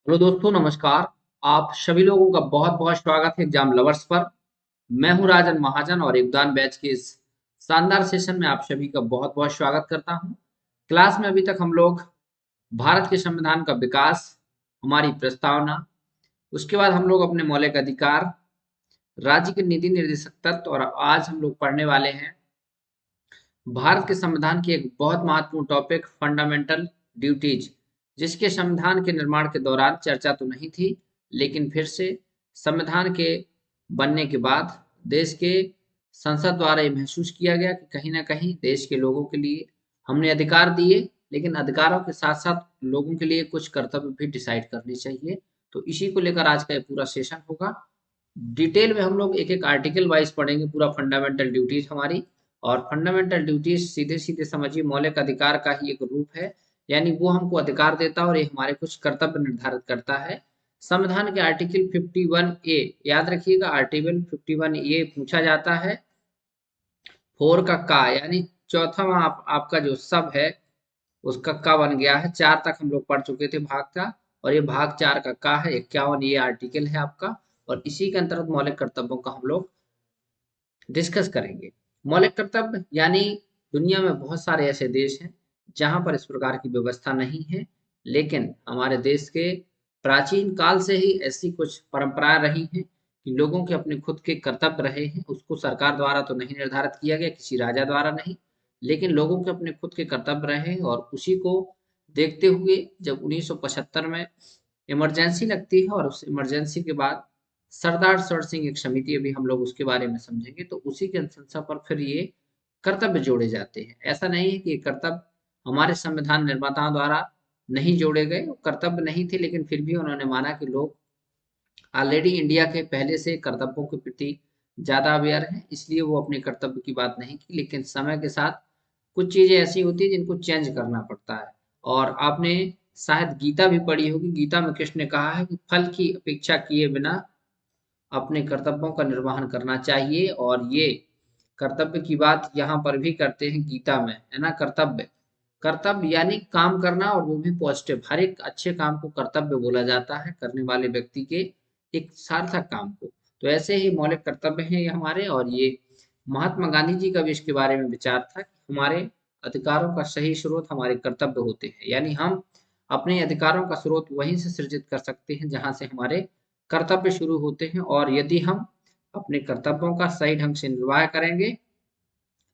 Hello दोस्तों, नमस्कार। आप सभी लोगों का बहुत बहुत स्वागत है एग्जाम लवर्स पर। मैं हूं राजन महाजन और योगदान बैच के इस शानदार सेशन में आप सभी का बहुत बहुत स्वागत करता हूं। क्लास में अभी तक हम लोग भारत के संविधान का विकास, हमारी प्रस्तावना, उसके बाद हम लोग अपने मौलिक अधिकार, राज्य के नीति निर्देशक तत्व और आज हम लोग पढ़ने वाले हैं भारत के संविधान की एक बहुत महत्वपूर्ण टॉपिक फंडामेंटल ड्यूटीज, जिसके संविधान के निर्माण के दौरान चर्चा तो नहीं थी, लेकिन फिर से संविधान के बनने के बाद देश के संसद द्वारा ये महसूस किया गया कि कहीं ना कहीं देश के लोगों के लिए हमने अधिकार दिए, लेकिन अधिकारों के साथ साथ लोगों के लिए कुछ कर्तव्य भी डिसाइड करने चाहिए। तो इसी को लेकर आज का ये पूरा सेशन होगा। डिटेल में हम लोग एक एक आर्टिकल वाइज पढ़ेंगे पूरा फंडामेंटल ड्यूटीज हमारी। और फंडामेंटल ड्यूटीज सीधे सीधे समझिए मौलिक अधिकार का ही एक रूप है, यानी वो हमको अधिकार देता है और ये हमारे कुछ कर्तव्य निर्धारित करता है। संविधान के आर्टिकल 51A, याद रखिएगा आर्टिकल 51A पूछा जाता है। फोर का का यानी चौथा आपका जो सब है उसका का बन गया है। चार तक हम लोग पढ़ चुके थे भाग का, और ये भाग चार का है 51, ये आर्टिकल है आपका। और इसी के अंतर्गत मौलिक कर्तव्यों का हम लोग डिस्कस करेंगे। मौलिक कर्तव्य यानी दुनिया में बहुत सारे ऐसे देश हैं जहां पर इस प्रकार की व्यवस्था नहीं है, लेकिन हमारे देश के प्राचीन काल से ही ऐसी कुछ परंपराएं रही हैं कि लोगों के अपने खुद के कर्तव्य रहे हैं। उसको सरकार द्वारा तो नहीं निर्धारित किया गया, किसी राजा द्वारा नहीं, लेकिन लोगों के अपने खुद के कर्तव्य रहे हैं। और उसी को देखते हुए जब 1975 में इमरजेंसी लगती है और उस इमरजेंसी के बाद सरदार सर सिंह एक समिति, अभी हम लोग उसके बारे में समझेंगे, तो उसी के अनुशंसा पर फिर ये कर्तव्य जोड़े जाते हैं। ऐसा नहीं है कि ये कर्तव्य हमारे संविधान निर्माताओं द्वारा नहीं जोड़े गए, कर्तव्य नहीं थे, लेकिन फिर भी उन्होंने माना कि लोग ऑलरेडी इंडिया के पहले से कर्तव्यों के प्रति ज्यादा अवेयर हैं, इसलिए वो अपने कर्तव्य की बात नहीं की। लेकिन समय के साथ कुछ चीजें ऐसी होती है जिनको चेंज करना पड़ता है। और आपने शायद गीता भी पढ़ी होगी। गीता में कृष्ण ने कहा है कि फल की अपेक्षा किए बिना अपने कर्तव्यों का निर्वहन करना चाहिए। और ये कर्तव्य की बात यहाँ पर भी करते हैं गीता में, है ना। कर्तव्य, कर्तव्य यानी काम करना, और वो भी पॉजिटिव। हर एक अच्छे काम को कर्तव्य बोला जाता है, करने वाले व्यक्ति के एक सार्थक काम को। तो ऐसे ही मौलिक कर्तव्य हैं ये हमारे। और ये महात्मा गांधी जी का भी इसके बारे में विचार था कि हमारे अधिकारों का सही स्रोत हमारे कर्तव्य होते हैं, यानी हम अपने अधिकारों का स्रोत वहीं से सृजित कर सकते हैं जहां से हमारे कर्तव्य शुरू होते हैं। और यदि हम अपने कर्तव्यों का सही ढंग से निर्वाह करेंगे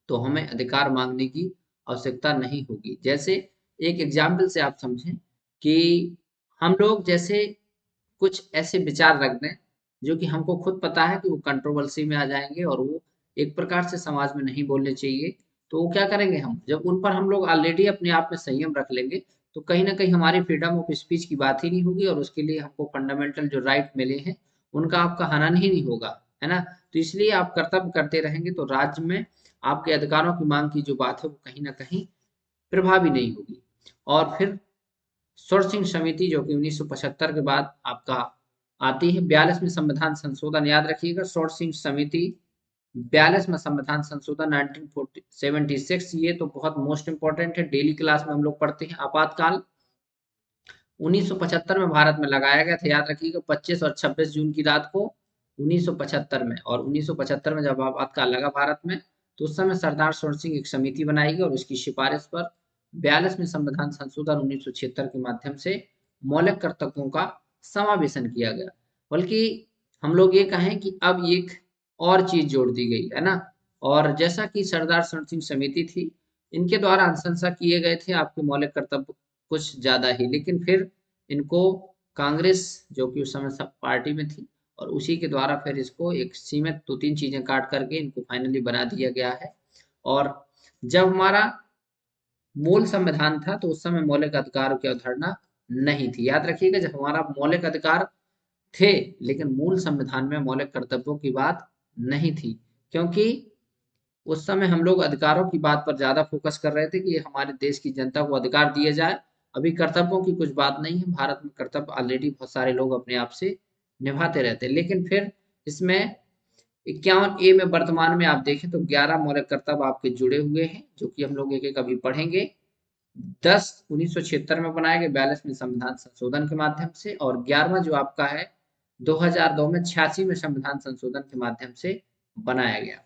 तो हमें अधिकार मांगने की आवश्यकता नहीं होगी। जैसे एक एग्जाम्पल से आप समझें कि हम लोग जैसे कुछ ऐसे विचार रख दें जो कि हमको खुद पता है कि वो कंट्रोवर्सी में आ जाएंगे और वो एक प्रकार से समाज में नहीं बोलने चाहिए, तो वो क्या करेंगे, हम जब उन पर हम लोग ऑलरेडी अपने आप में संयम रख लेंगे तो कहीं ना कहीं हमारी फ्रीडम ऑफ स्पीच की बात ही नहीं होगी, और उसके लिए हमको फंडामेंटल जो राइट मिले हैं उनका आपका हनन ही नहीं होगा, है ना। तो इसलिए आप कर्तव्य करते रहेंगे तो राज्य में आपके अधिकारों की मांग की जो बात है वो कहीं ना कहीं प्रभावी नहीं होगी। और फिर सोर्सिंग समिति जो कि 1975 के बाद आपका आती है। 42वें संविधान संशोधन, याद रखिएगा सोर्सिंग समिति 42वां संविधान संशोधन 1976, ये तो बहुत मोस्ट इंपॉर्टेंट है, डेली क्लास में हम लोग पढ़ते हैं। आपातकाल 1975 में भारत में लगाया गया था, याद रखिएगा 25 और 26 जून की रात को 1975 में। और 1975 में जब आपातकाल लगा भारत में तो उस समय सरदार सोर सिंह एक समिति बनाई गई और उसकी सिफारिश पर 42वें संविधान संशोधन 1976 के माध्यम से मौलिक कर्तव्यों का समावेशन किया गया। बल्कि हम लोग ये कहें कि अब एक और चीज जोड़ दी गई है ना। और जैसा कि सरदार सोर सिंह समिति थी, इनके द्वारा अनुशंसा किए गए थे आपके मौलिक कर्तव्य कुछ ज्यादा ही, लेकिन फिर इनको कांग्रेस जो कि उस समय सब पार्टी में थी, और उसी के द्वारा फिर इसको एक सीमित दो तीन चीजें काट करके इनको फाइनली बना दिया गया है। और जब हमारा मूल संविधान था तो उस समय मौलिक अधिकारों की अवधारणा नहीं थी। याद रखिएगा जब हमारा मौलिक अधिकार थे, लेकिन मूल संविधान में मौलिक कर्तव्यों की बात नहीं थी, क्योंकि उस समय हम लोग अधिकारों की बात पर ज्यादा फोकस कर रहे थे कि हमारे देश की जनता को अधिकार दिए जाए। अभी कर्तव्यों की कुछ बात नहीं है, भारत में कर्तव्य ऑलरेडी बहुत सारे लोग अपने आप से निभाते रहते हैं। लेकिन फिर इसमें 51A में वर्तमान में आप देखें तो 11 मौलिक कर्तव्य आपके जुड़े हुए हैं, जो कि हम लोग एक एक अभी पढ़ेंगे। 10 1976 में बनाया गया, 42 में संविधान संशोधन के माध्यम से, और 11वां जो आपका है 2002 में 86 में संविधान संशोधन के माध्यम से बनाया गया।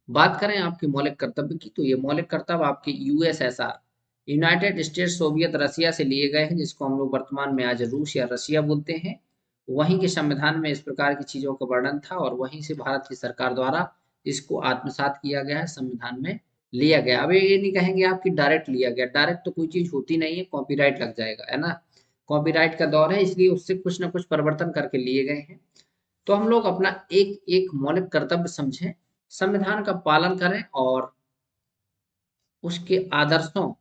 बात करें आपके मौलिक कर्तव्य की, तो ये मौलिक कर्तव्य आपके यूएसएसआर, यूनाइटेड स्टेट्स सोवियत रसिया से लिए गए हैं, जिसको हम लोग वर्तमान में आज रूस या रसिया बोलते हैं। वहीं के संविधान में इस प्रकार की चीजों का वर्णन था और वहीं से भारत की सरकार द्वारा इसको आत्मसात किया गया है, संविधान में लिया गया। अब ये नहीं कहेंगे आपकी डायरेक्ट लिया गया, डायरेक्ट तो कोई चीज होती नहीं है, कॉपीराइट लग जाएगा, है ना। कॉपीराइट का दौर है, इसलिए उससे कुछ ना कुछ परिवर्तन करके लिए गए हैं। तो हम लोग अपना एक एक मौलिक कर्तव्य समझें, संविधान का पालन करें और उसके आदर्शों,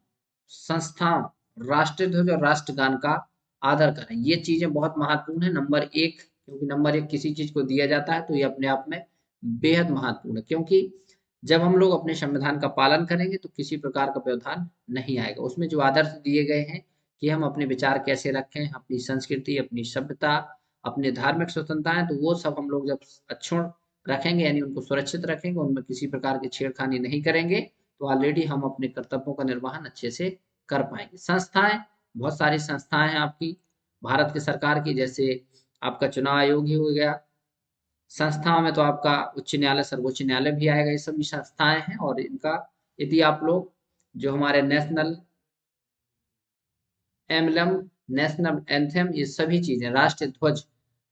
संस्थाओं, राष्ट्रीय ध्वज और राष्ट्रगान का आदर करें। ये चीजें बहुत महत्वपूर्ण है। नंबर एक, क्योंकि नंबर एक किसी चीज को दिया जाता है तो ये अपने आप में बेहद महत्वपूर्ण है, क्योंकि जब हम लोग अपने संविधान का पालन करेंगे तो किसी प्रकार का व्यवधान नहीं आएगा। उसमें जो आदर्श दिए गए हैं कि हम अपने विचार कैसे रखें, अपनी संस्कृति, अपनी सभ्यता, अपने धार्मिक स्वतंत्रताएं, तो वो सब हम लोग जब अक्षुण्ण रखेंगे, यानी उनको सुरक्षित रखेंगे, उनमें किसी प्रकार की छेड़खानी नहीं करेंगे, तो ऑलरेडी हम अपने कर्तव्यों का निर्वहन अच्छे से कर पाएंगे। संस्थाएं, बहुत सारी संस्थाएं हैं आपकी भारत की सरकार की, जैसे आपका चुनाव आयोग ही हो गया। संस्थाओं में तो आपका उच्च न्यायालय, सर्वोच्च न्यायालय भी आएगा। ये सभी संस्थाएं हैं और इनका यदि आप लोग जो हमारे नेशनल एम्बलम, नेशनल एंथम, ये सभी चीजें, राष्ट्रीय ध्वज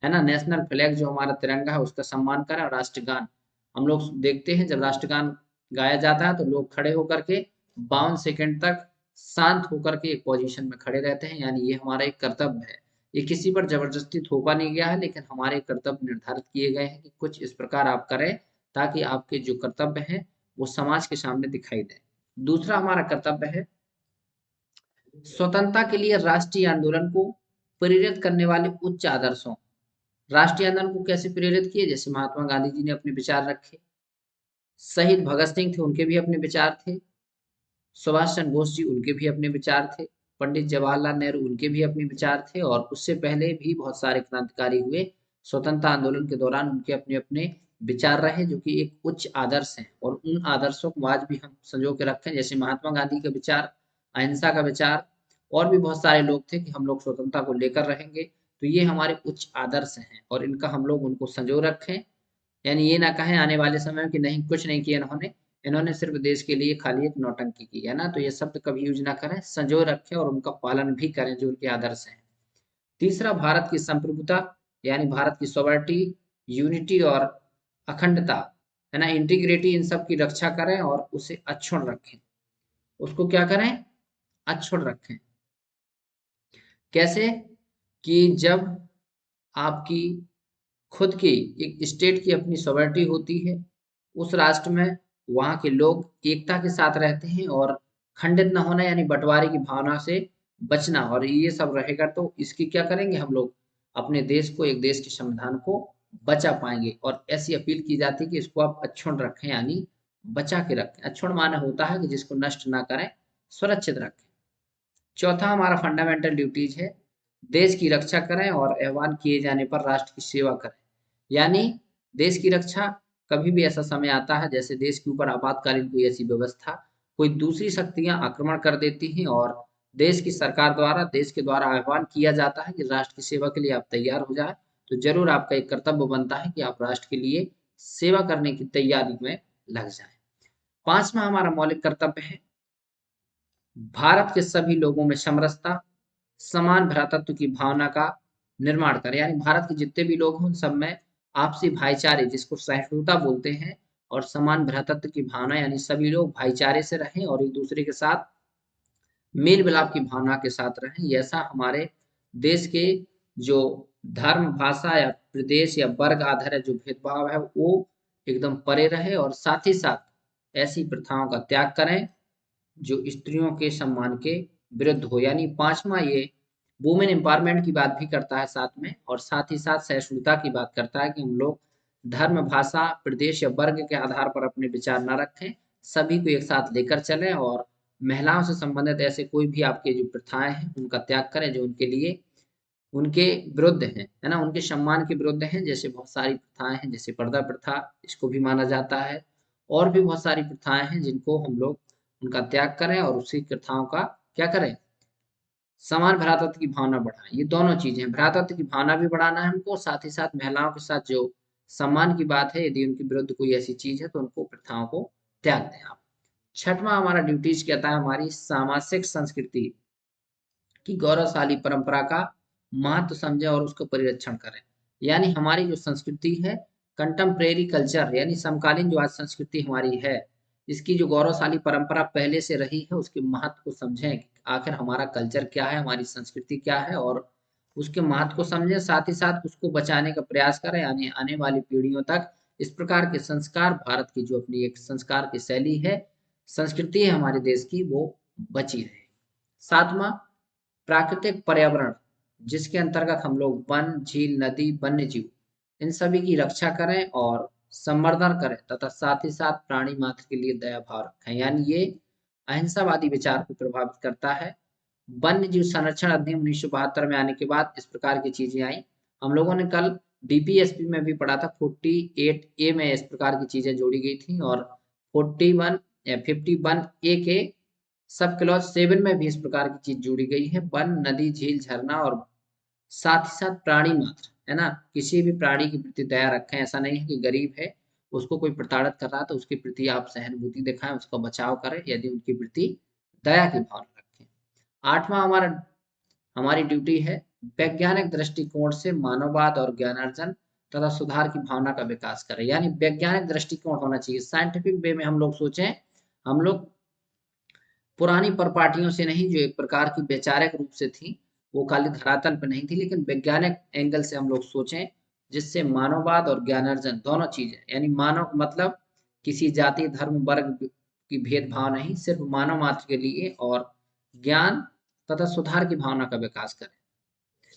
है ना, नेशनल फ्लैग जो हमारा तिरंगा है उसका सम्मान करें, और राष्ट्रगान हम लोग देखते हैं जब राष्ट्रगान गाया जाता है तो लोग खड़े होकर के 52 सेकंड तक शांत होकर के एक पोजीशन में खड़े रहते हैं, यानी ये हमारा एक कर्तव्य है। ये किसी पर जबरदस्ती थोपा नहीं गया है, लेकिन हमारे कर्तव्य निर्धारित किए गए हैं कि कुछ इस प्रकार आप करें ताकि आपके जो कर्तव्य हैं वो समाज के सामने दिखाई दे। दूसरा हमारा कर्तव्य है स्वतंत्रता के लिए राष्ट्रीय आंदोलन को प्रेरित करने वाले उच्च आदर्शों। राष्ट्रीय आंदोलन को कैसे प्रेरित किए, जैसे महात्मा गांधी जी ने अपने विचार रखे, शहीद भगत सिंह थे उनके भी अपने विचार थे, सुभाष चंद्र बोस जी उनके भी अपने विचार थे, पंडित जवाहरलाल नेहरू उनके भी अपने विचार थे, और उससे पहले भी बहुत सारे क्रांतिकारी हुए। स्वतंत्रता आंदोलन के दौरान उनके अपने अपने विचार रहे, जो कि एक उच्च आदर्श हैं, और उन आदर्शों को आज भी हम संजो के रखें। जैसे महात्मा गांधी का विचार, अहिंसा का विचार, और भी बहुत सारे लोग थे कि हम लोग स्वतंत्रता को लेकर रहेंगे। तो ये हमारे उच्च आदर्श हैं और इनका हम लोग उनको संजो रखें, यानी ये ना कहें आने वाले समय में कि नहीं कुछ नहीं किया इन्होंने, इन्होंने सिर्फ देश के लिए खाली एक नौटंकी की है ना। तो ये शब्द कभी यूज ना करें, संजो रखें और उनका पालन भी करें जो उनके आदर्श हैं। तीसरा, भारत की संप्रभुता, यानी भारत की सॉवरिटी, यूनिटी और अखंडता, है ना, इंटीग्रिटी, इन सब की रक्षा करें और उसे अक्षुण्ण रखें। उसको क्या करें, अक्षुण्ण रखें। कैसे, कि जब आपकी खुद की एक स्टेट की अपनी सॉवरिटी होती है, उस राष्ट्र में वहाँ के लोग एकता के साथ रहते हैं और खंडित न होना, यानी बंटवारे की भावना से बचना, और ये सब रहेगा तो इसकी क्या करेंगे हम लोग, अपने देश को, एक देश के संविधान को बचा पाएंगे। और ऐसी अपील की जाती है कि इसको आप अक्षुण्ण रखें, यानी बचा के रखें। अक्षुण्ण माने होता है कि जिसको नष्ट ना करें, सुरक्षित रखें। चौथा हमारा फंडामेंटल ड्यूटीज है, देश की रक्षा करें और आह्वान किए जाने पर राष्ट्र की सेवा करें। यानी देश की रक्षा, कभी भी ऐसा समय आता है जैसे देश के ऊपर आपातकालीन कोई ऐसी व्यवस्था, कोई दूसरी शक्तियां आक्रमण कर देती हैं और देश की सरकार द्वारा, देश के द्वारा आह्वान किया जाता है कि राष्ट्र की सेवा के लिए आप तैयार हो जाए, तो जरूर आपका एक कर्तव्य बनता है कि आप राष्ट्र के लिए सेवा करने की तैयारी में लग जाए। पांचवा हमारा मौलिक कर्तव्य है भारत के सभी लोगों में समरसता, समान भ्रातृत्व की भावना का निर्माण करें, यानी भारत के जितने भी लोग हैं उन सब में आपसी भाईचारे, जिसको सहिष्णुता बोलते हैं, और समान भ्रातृत्व की भावना, यानी सभी लोग भाईचारे से रहें और एक दूसरे के साथ मेल मिलाप की भावना के साथ रहें। ऐसा हमारे देश के जो धर्म, भाषा या प्रदेश या वर्ग आधारित जो भेदभाव है वो एकदम परे रहे, और साथ ही साथ ऐसी प्रथाओं का त्याग करें जो स्त्रियों के सम्मान के विरुद्ध हो। यानी पांचवा ये वुमेन एम्पावरमेंट की बात भी करता है साथ में, और साथ ही साथ सहिष्णुता की बात करता है कि हम लोग धर्म, भाषा, प्रदेश या वर्ग के आधार पर अपने विचार न रखें, सभी को एक साथ लेकर चलें, और महिलाओं से संबंधित ऐसे कोई भी आपके जो प्रथाएं हैं उनका त्याग करें जो उनके लिए, उनके विरुद्ध हैं, है ना, उनके सम्मान के विरुद्ध हैं। जैसे बहुत सारी प्रथाएं हैं, जैसे पर्दा प्रथा, इसको भी माना जाता है, और भी बहुत सारी प्रथाएं हैं जिनको हम लोग उनका त्याग करें और उसी प्रथाओं का क्या करें, समान भ्रातृत्व की भावना बढ़ाएं। ये दोनों चीजें हैं, भ्रातृत्व की भावना भी बढ़ाना है हमको, साथ ही साथ महिलाओं के साथ जो सम्मान की बात है, यदि उनके विरुद्ध कोई ऐसी चीज है तो उनको प्रथाओं को त्याग दें आप। छठवां हमारा ड्यूटीज कहता है हमारी सामाजिक संस्कृति की गौरवशाली परंपरा का महत्व समझें और उसका परिरक्षण करें। यानी हमारी जो संस्कृति है, कंटेम्प्रेरी कल्चर यानी समकालीन जो आज संस्कृति हमारी है, इसकी जो गौरवशाली परंपरा पहले से रही है उसके महत्व को समझें। आखिर हमारा कल्चर क्या है, हमारी संस्कृति क्या है, और उसके महत्व को समझें, साथ ही साथ उसको बचाने का प्रयास करें, यानी आने वाली पीढ़ियों तक इस प्रकार के संस्कार, भारत की जो अपनी एक संस्कार की शैली है, संस्कृति है हमारे देश की, वो बची रहे। सातवां, प्राकृतिक पर्यावरण, जिसके अंतर्गत हम लोग वन, झील, नदी, वन्य जीव, इन सभी की रक्षा करें और संवर्धन करें, तथा साथ ही साथ प्राणी मात्र के लिए दया भाव रखें। यानी ये अहिंसावादी विचार को प्रभावित करता है। वन्य जीव संरक्षण अधिनियम 1972 में आने के बाद इस प्रकार की चीजें आई। हम लोगों ने कल डीपीएसपी में भी पढ़ा था, 48A में इस प्रकार की चीजें जोड़ी गई थी, और 51 के सब क्लॉज 7 में भी इस प्रकार की चीज जुड़ी गई है। वन, नदी, झील, झरना, और साथ ही साथ प्राणी मात्र, है ना, किसी भी प्राणी के प्रति दया रखें। ऐसा नहीं है कि गरीब है, उसको कोई प्रताड़ित कर रहा है तो उसके प्रति आप सहानुभूति दिखाएं, उसका बचाव करें, यदि उनके प्रति दया की भावना रखें। आठवां हमारी ड्यूटी है वैज्ञानिक दृष्टिकोण से मानववाद और ज्ञानार्जन तथा सुधार की भावना का विकास करें। यानी वैज्ञानिक दृष्टिकोण होना चाहिए, साइंटिफिक वे में हम लोग सोचें। हम लोग पुरानी परपाटियों से नहीं, जो एक प्रकार की वैचारिक रूप से थी, वो खाली धरातल पर नहीं थी, लेकिन वैज्ञानिक एंगल से हम लोग सोचें, जिससे मानववाद और ज्ञानार्जन दोनों चीजें, यानी मानव मतलब किसी जाति, धर्म, वर्ग की भेदभाव नहीं, सिर्फ मानव मात्र के लिए, और ज्ञान तथा सुधार की भावना का विकास करें।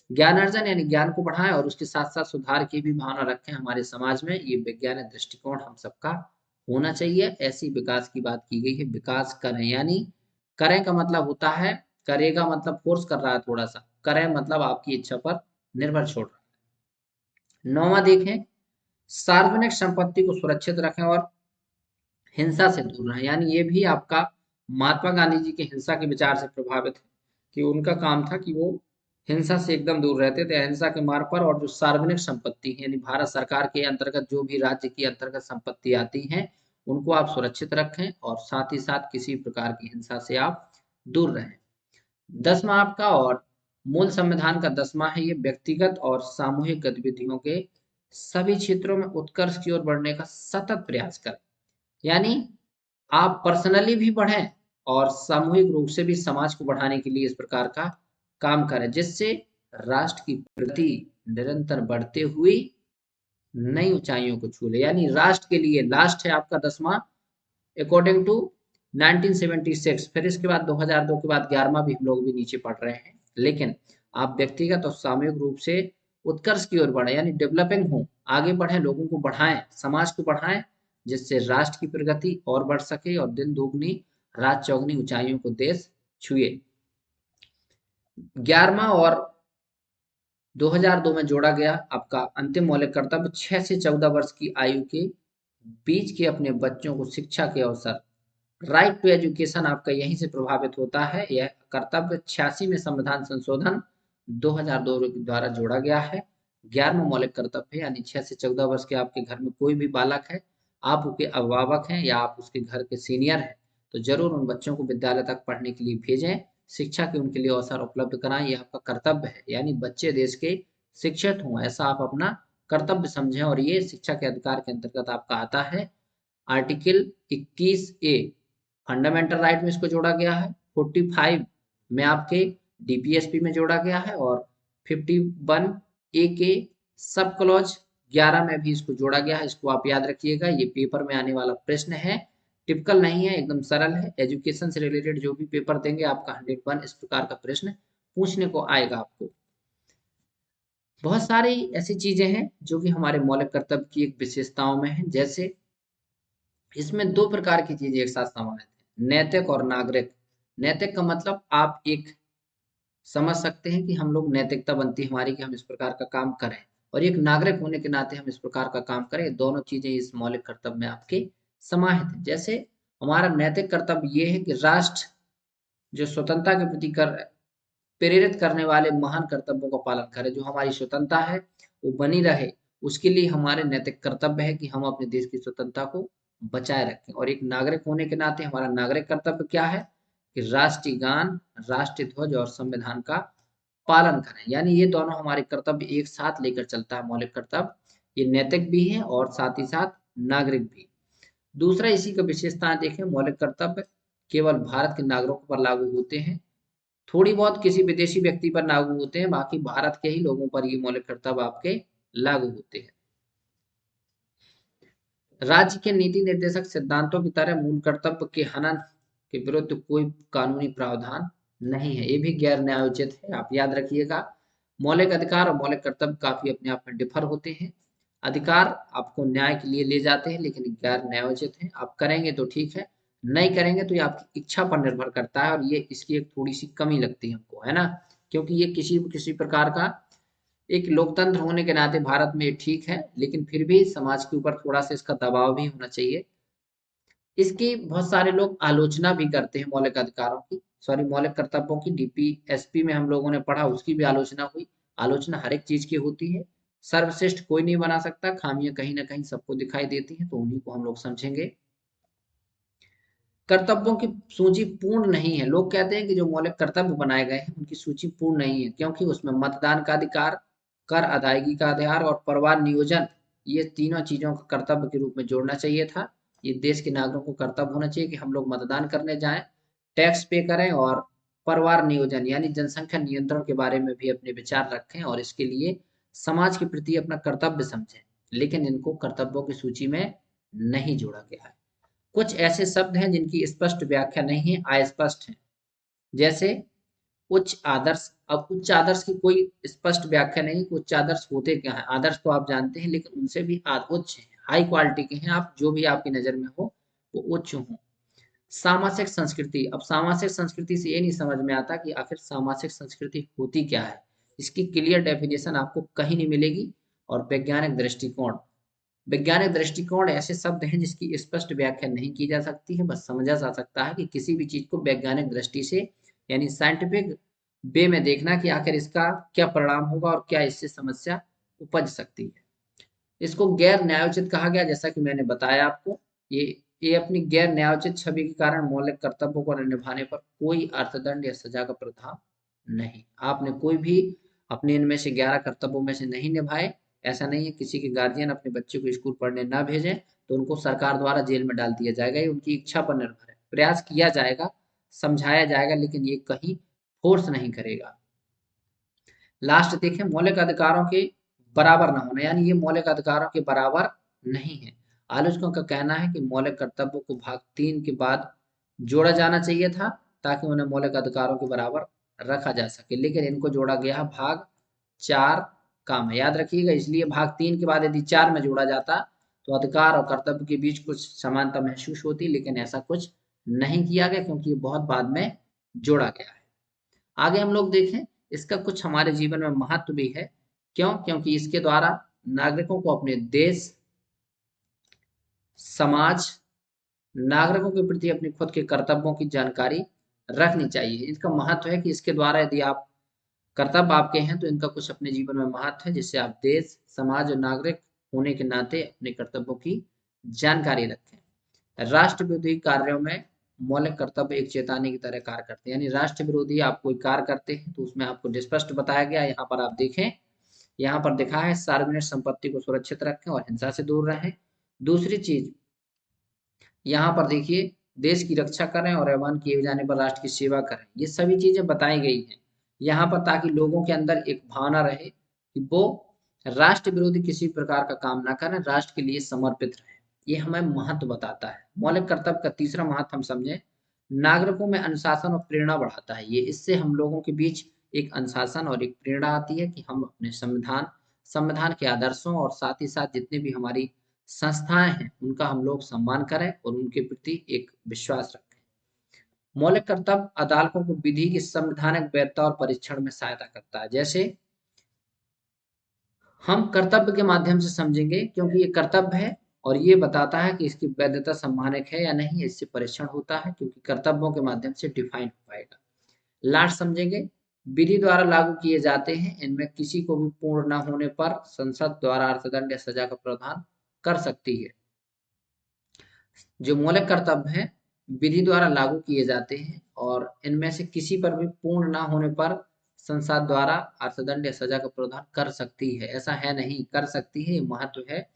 ज्ञानार्जन यानी ज्ञान को बढ़ाएं और उसके साथ साथ सुधार की भी भावना रखें हमारे समाज में। ये वैज्ञानिक दृष्टिकोण हम सबका होना चाहिए। ऐसी विकास की बात की गई है, विकास करें, यानी करें का मतलब होता है, करेगा मतलब फोर्स कर रहा है थोड़ा सा, करें मतलब आपकी इच्छा पर निर्भर छोड़ रहा है। नौवां देखें, सार्वजनिक संपत्ति को सुरक्षित रखें और हिंसा से दूर रहें। यानी ये भी आपका महात्मा गांधी जी के हिंसा के विचार से प्रभावित है, कि उनका काम था कि वो हिंसा से एकदम दूर रहते थे, अहिंसा के मार्ग पर। और जो सार्वजनिक संपत्ति है, यानी भारत सरकार के अंतर्गत जो भी राज्य की अंतर्गत संपत्ति आती है, उनको आप सुरक्षित रखें और साथ ही साथ किसी प्रकार की हिंसा से आप दूर रहें। 10वां आपका, और मूल संविधान का 10वां है, ये व्यक्तिगत और सामूहिक गतिविधियों के सभी क्षेत्रों में उत्कर्ष की ओर बढ़ने का सतत प्रयास करें। यानी आप पर्सनली भी बढ़ें और सामूहिक रूप से भी समाज को बढ़ाने के लिए इस प्रकार का काम करें, जिससे राष्ट्र की प्रगति निरंतर बढ़ते हुई नई ऊंचाइयों को छू ले। यानी राष्ट्र के लिए लास्ट है आपका 10वां, अकॉर्डिंग टू 1976। फिर इसके बाद 2002 के बाद 11वां भी हम लोग भी नीचे पढ़ रहे हैं, लेकिन आप व्यक्तिगत और सामूहिक रूप से उत्कर्ष की ओर बढ़े, यानी डेवलपिंग हो, आगे बढ़े, लोगों को बढ़ाएं, समाज को बढ़ाएं, जिससे राष्ट्र की प्रगति और बढ़ सके और दिन दोगुनी रात चौगुनी ऊंचाइयों को देश छुए। 11वां और 2002 में जोड़ा गया आपका अंतिम मौलिक कर्तव्य, 6 से 14 वर्ष की आयु के बीच के अपने बच्चों को शिक्षा के अवसर, राइट टू एजुकेशन आपका यहीं से प्रभावित होता है। यह कर्तव्य 86 में संविधान संशोधन 2002 के द्वारा जोड़ा गया है। 11वां मौलिक कर्तव्य है, यानी 6 से 14 वर्ष के आपके घर में कोई भी बालक है, आप उसके अभिभावक हैं या आप उसके घर के सीनियर हैं, तो जरूर उन बच्चों को विद्यालय तक पढ़ने के लिए भेजें, शिक्षा के उनके लिए अवसर उपलब्ध कराएं। ये आपका कर्तव्य है, यानी बच्चे देश के शिक्षित हों, ऐसा आप अपना कर्तव्य समझें, और ये शिक्षा के अधिकार के अंतर्गत आपका आता है। आर्टिकल 21A फंडामेंटल राइट में इसको जोड़ा गया है, 45 में आपके डीपीएसपी में जोड़ा गया है, और 51A के सब क्लॉज 11 में भी इसको जोड़ा गया है। इसको आप याद रखिएगा, ये पेपर में आने वाला प्रश्न है, टिपिकल नहीं है, एकदम सरल है। एजुकेशन से रिलेटेड जो भी पेपर देंगे आपका 101 इस प्रकार का प्रश्न पूछने को आएगा आपको। बहुत सारी ऐसी चीजें हैं जो कि हमारे मौलिक कर्तव्य की एक विशेषताओं में है, जैसे इसमें दो प्रकार की चीजें एक साथ समाहित है, नैतिक और नागरिक। नैतिक का मतलब आप एक समझ सकते हैं कि हम लोग नैतिकता बनती है हमारी कि हम इस प्रकार का काम करें, और एक नागरिक होने के नाते हम इस प्रकार का काम करें। दोनों चीजें इस मौलिक कर्तव्य में आपके समाहित है। जैसे हमारा नैतिक कर्तव्य ये है कि राष्ट्र जो स्वतंत्रता के प्रति कर प्रेरित करने वाले महान कर्तव्यों का पालन करें। जो हमारी स्वतंत्रता है वो बनी रहे, उसके लिए हमारे नैतिक कर्तव्य है कि हम अपने देश की स्वतंत्रता को बचाए रखें। और एक नागरिक होने के नाते हमारा नागरिक कर्तव्य क्या है कि राष्ट्रीय गान, राष्ट्रीय ध्वज और संविधान का पालन करें। यानी ये दोनों हमारे कर्तव्य एक साथ लेकर चलता है मौलिक कर्तव्य। ये नैतिक भी है और साथ ही साथ नागरिक भी। दूसरा इसी का विशेषताएं देखें, मौलिक कर्तव्य केवल भारत के नागरिकों पर लागू होते हैं, थोड़ी बहुत किसी विदेशी व्यक्ति पर लागू होते हैं, बाकी भारत के ही लोगों पर ये मौलिक कर्तव्य आपके लागू होते हैं। राज्य के नीति निर्देशक सिद्धांतों की तरह मूल कर्तव्य के हनन के विरुद्ध कोई कानूनी प्रावधान नहीं है। ये भी गैर न्यायोचित है, आप याद रखिएगा। मौलिक अधिकार और मौलिक कर्तव्य काफी अपने आप में डिफर होते हैं। अधिकार आपको न्याय के लिए ले जाते हैं, लेकिन गैर न्यायोचित हैं। आप करेंगे तो ठीक है, नहीं करेंगे तो ये आपकी इच्छा पर निर्भर करता है। और ये इसकी एक थोड़ी सी कमी लगती है हमको, है ना, क्योंकि ये किसी किसी प्रकार का एक लोकतंत्र होने के नाते भारत में ठीक है, लेकिन फिर भी समाज के ऊपर थोड़ा सा इसका दबाव भी होना चाहिए। इसकी बहुत सारे लोग आलोचना भी करते हैं मौलिक अधिकारों की, सॉरी मौलिक कर्तव्यों की। डीपीएसपी में हम लोगों ने पढ़ा, उसकी भी आलोचना हुई। आलोचना हर एक चीज की होती है, सर्वश्रेष्ठ कोई नहीं बना सकता, खामियां कहीं ना कहीं सबको दिखाई देती हैं, तो उन्हीं को हम लोग समझेंगे। कर्तव्यों की सूची पूर्ण नहीं है। लोग कहते हैं कि जो मौलिक कर्तव्य बनाए गए हैं उनकी सूची पूर्ण नहीं है, क्योंकि उसमें मतदान का अधिकार, कर अदायगी का अधिकार और परिवार नियोजन, ये तीनों चीजों को कर्तव्य के रूप में जोड़ना चाहिए था। ये देश के नागरिकों को कर्तव्य होना चाहिए कि हम लोग मतदान करने जाएं, टैक्स पे करें और परिवार नियोजन यानी जनसंख्या नियंत्रण के बारे में भी अपने विचार रखें और इसके लिए समाज के प्रति अपना कर्तव्य समझें। लेकिन इनको कर्तव्यों की सूची में नहीं जोड़ा गया है। कुछ ऐसे शब्द हैं जिनकी स्पष्ट व्याख्या नहीं है, अस्पष्ट है। जैसे उच्च आदर्श। अब उच्च आदर्श की कोई स्पष्ट व्याख्या नहीं कि उच्च आदर्श होते क्या है। आदर्श तो आप जानते हैं, लेकिन उनसे भी उच्च है, हाई क्वालिटी के हैं। आप जो भी आपकी नजर में हो वो उच्च हो। सामाजिक संस्कृति। अब सामाजिक संस्कृति से ये नहीं समझ में आता कि आखिर सामाजिक संस्कृति होती क्या है। इसकी क्लियर डेफिनेशन आपको कहीं नहीं मिलेगी। और वैज्ञानिक दृष्टिकोण। वैज्ञानिक दृष्टिकोण ऐसे शब्द हैं जिसकी स्पष्ट व्याख्या नहीं की जा सकती है, बस समझा जा सकता है कि किसी भी चीज को वैज्ञानिक दृष्टि से यानी साइंटिफिक वे में देखना कि आखिर इसका क्या परिणाम होगा और क्या इससे समस्या उपज सकती है। इसको गैर न्यायोचित कहा गया, जैसा कि मैंने बताया आपको। ये ये अपनी गैर न्यायोचित छवि के कारण मौलिक कर्तव्यों को न निभाने पर कोई अर्थदंड या सजा का प्रावधान नहीं। आपने कोई भी अपने इनमें से 11 कर्तव्यों में से नहीं निभाए, ऐसा नहीं है। किसी के गार्जियन अपने बच्चे को स्कूल पढ़ने ना भेजें तो उनको सरकार द्वारा जेल में डाल दिया जाएगा, ये उनकी इच्छा पर निर्भर है। प्रयास किया जाएगा, समझाया जाएगा, लेकिन ये कहीं फोर्स नहीं करेगा। लास्ट देखें, मौलिक अधिकारों के बराबर ना होना, यानी ये मौलिक अधिकारों के बराबर नहीं है। आलोचकों का कहना है कि मौलिक कर्तव्यों को भाग 3 के बाद जोड़ा जाना चाहिए था ताकि उन्हें मौलिक अधिकारों के बराबर रखा जा सके, लेकिन इनको जोड़ा गया भाग 4 का में। याद रखिएगा, इसलिए भाग 3 के बाद यदि 4 में जोड़ा जाता तो अधिकार और कर्तव्य के बीच कुछ समानता महसूस होती, लेकिन ऐसा कुछ नहीं किया गया क्योंकि ये बहुत बाद में जोड़ा गया है। आगे हम लोग देखें, इसका कुछ हमारे जीवन में महत्व भी है। क्यों? क्योंकि इसके द्वारा नागरिकों को अपने देश, समाज, नागरिकों के प्रति अपने खुद के कर्तव्यों की जानकारी रखनी चाहिए। इसका महत्व है कि इसके द्वारा यदि आप कर्तव्य आपके हैं तो इनका कुछ अपने जीवन में महत्व है, जिससे आप देश, समाज और नागरिक होने के नाते अपने कर्तव्यों की जानकारी रखें। राष्ट्र विरोधी कार्यों में मौलिक कर्तव्य एक चेतावनी की तरह कार्य करते हैं। यानी राष्ट्र विरोधी आप कोई कार्य करते हैं तो उसमें आपको स्पष्ट बताया गया। यहाँ पर आप देखें, यहाँ पर लिखा है सार्वजनिक संपत्ति को सुरक्षित रखें और हिंसा से दूर रहें। दूसरी चीज यहाँ पर देखिए, देश की रक्षा करें और ऐलान किए जाने पर राष्ट्र की सेवा करें। ये सभी चीजें बताई गई हैं यहाँ पर, ताकि लोगों के अंदर एक भावना रहे कि वो राष्ट्र विरोधी किसी प्रकार का काम ना करें, राष्ट्र के लिए समर्पित रहे। ये हमें महत्व बताता है। मौलिक कर्तव्य का तीसरा महत्व हम समझें, नागरिकों में अनुशासन और प्रेरणा बढ़ाता है। ये इससे हम लोगों के बीच एक अनुशासन और एक प्रेरणा आती है कि हम अपने संविधान के आदर्शों और साथ ही साथ जितने भी हमारी संस्थाएं हैं उनका हम लोग सम्मान करें और उनके प्रति एक विश्वास रखें। मौलिक कर्तव्य अदालतों को विधि की संवैधानिक वैधता और परीक्षण में सहायता करता है। जैसे हम कर्तव्य के माध्यम से समझेंगे, क्योंकि ये कर्तव्य है और ये बताता है कि इसकी वैधता संवैधानिक है या नहीं, इससे परीक्षण होता है क्योंकि कर्तव्यों के माध्यम से डिफाइन हो पाएगा। लास्ट समझेंगे, विधि द्वारा लागू किए जाते हैं, इनमें किसी को भी पूर्ण न होने पर संसद द्वारा अर्थदंड या सजा का प्रावधान कर सकती है। जो मौलिक कर्तव्य हैं विधि द्वारा लागू किए जाते हैं और इनमें से किसी पर भी पूर्ण ना होने पर संसद द्वारा अर्थदंड या सजा का प्रावधान कर सकती है। ऐसा है नहीं, कर सकती है। ये महत्व है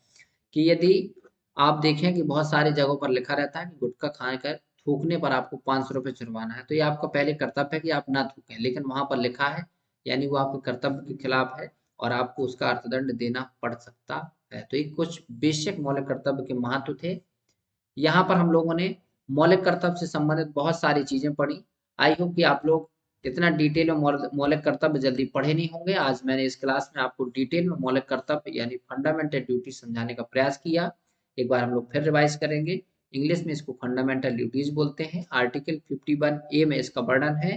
कि यदि आप देखें कि बहुत सारी जगहों पर लिखा रहता है कि गुटखा खाने का थूकने पर आपको 500 रुपये जुर्माना है, तो ये आपका पहले कर्तव्य है कि आप ना थूकें, लेकिन वहां पर लिखा है यानी वो आपके कर्तव्य के खिलाफ है और आपको उसका अर्थदंड देना पड़ सकता है। तो ये कुछ बेसिक मौलिक कर्तव्य के महत्व थे। यहाँ पर हम लोगों ने मौलिक कर्तव्य से संबंधित बहुत सारी चीजें पढ़ी। आई होप कि आप लोग इतना डिटेल में मौलिक कर्तव्य जल्दी पढ़े नहीं होंगे। आज मैंने इस क्लास में आपको डिटेल में मौलिक कर्तव्य यानी फंडामेंटल ड्यूटी समझाने का प्रयास किया। एक बार हम लोग फिर रिवाइज करेंगे। इंग्लिश में इसको फंडामेंटल ड्यूटीज बोलते हैं। आर्टिकल 51A में इसका वर्णन है।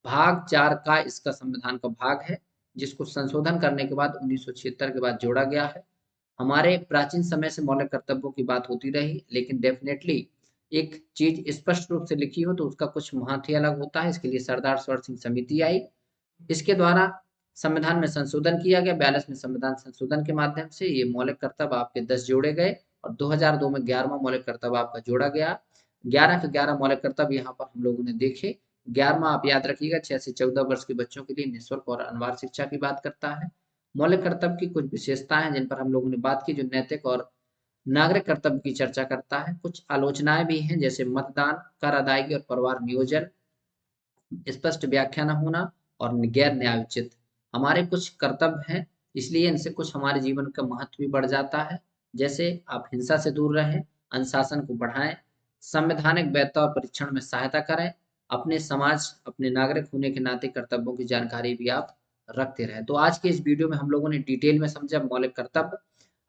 भाग 4 का इसका संविधान का भाग है, जिसको संशोधन करने के बाद 1976 के बाद जोड़ा गया है। हमारे प्राचीन समय से मौलिक कर्तव्यों की बात होती रही, लेकिन डेफिनेटली एक चीज स्पष्ट रूप से लिखी हो तो उसका कुछ महत्व ही अलग होता है। इसके लिए सरदार सरोवर सिंह समिति आई, इसके द्वारा संविधान में संशोधन किया गया। 42 में संविधान संशोधन के माध्यम से ये मौलिक कर्तव्य आपके 10 जोड़े गए और 2002 में 11वां मौलिक कर्तव्य आपका जोड़ा गया। 11 के 11 मौलिक कर्तव्य यहाँ पर हम लोगों ने देखे। 11वां आप याद रखिएगा, 6 से 14 वर्ष के बच्चों के लिए निःशुल्क और अनिवार्य शिक्षा की बात करता है। मौलिक कर्तव्य की कुछ विशेषताएं हैं जिन पर हम लोगों ने बात की, जो नैतिक और नागरिक कर्तव्य की चर्चा करता है। कुछ आलोचनाएं भी हैं, जैसे मतदान, कर अदायगी और परिवार नियोजन, स्पष्ट व्याख्या न होना और गैर न्यायोचित हमारे कुछ कर्तव्य हैं, इसलिए इनसे कुछ हमारे जीवन का महत्व भी बढ़ जाता है। जैसे आप हिंसा से दूर रहें, अनुशासन को बढ़ाएं, संवैधानिक वैधता और परीक्षण में सहायता करें, अपने समाज अपने नागरिक होने के नाते कर्तव्यों की जानकारी भी आप रखते रहें। तो आज के इस वीडियो में हम लोगों ने डिटेल में समझा मौलिक कर्तव्य।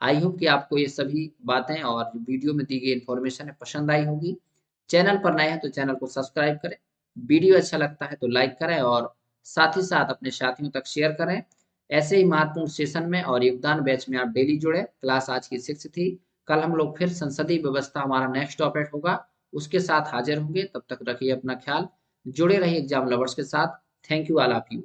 आई होप कि आपको ये सभी बातें और जो वीडियो में दी गई इन्फॉर्मेशन है पसंद आई होगी। चैनल पर नए हैं तो चैनल को सब्सक्राइब करें, वीडियो अच्छा लगता है तो लाइक करें और साथ ही साथ अपने साथियों तक शेयर करें। ऐसे ही महत्वपूर्ण सेशन में और योगदान बैच में आप डेली जुड़े। क्लास आज की 6 थी। कल हम लोग फिर संसदीय व्यवस्था हमारा नेक्स्ट टॉपिक होगा, उसके साथ हाजिर होंगे। तब तक रखिए अपना ख्याल, जुड़े रहिए एग्जाम लवर्स के साथ। Thank you all of you.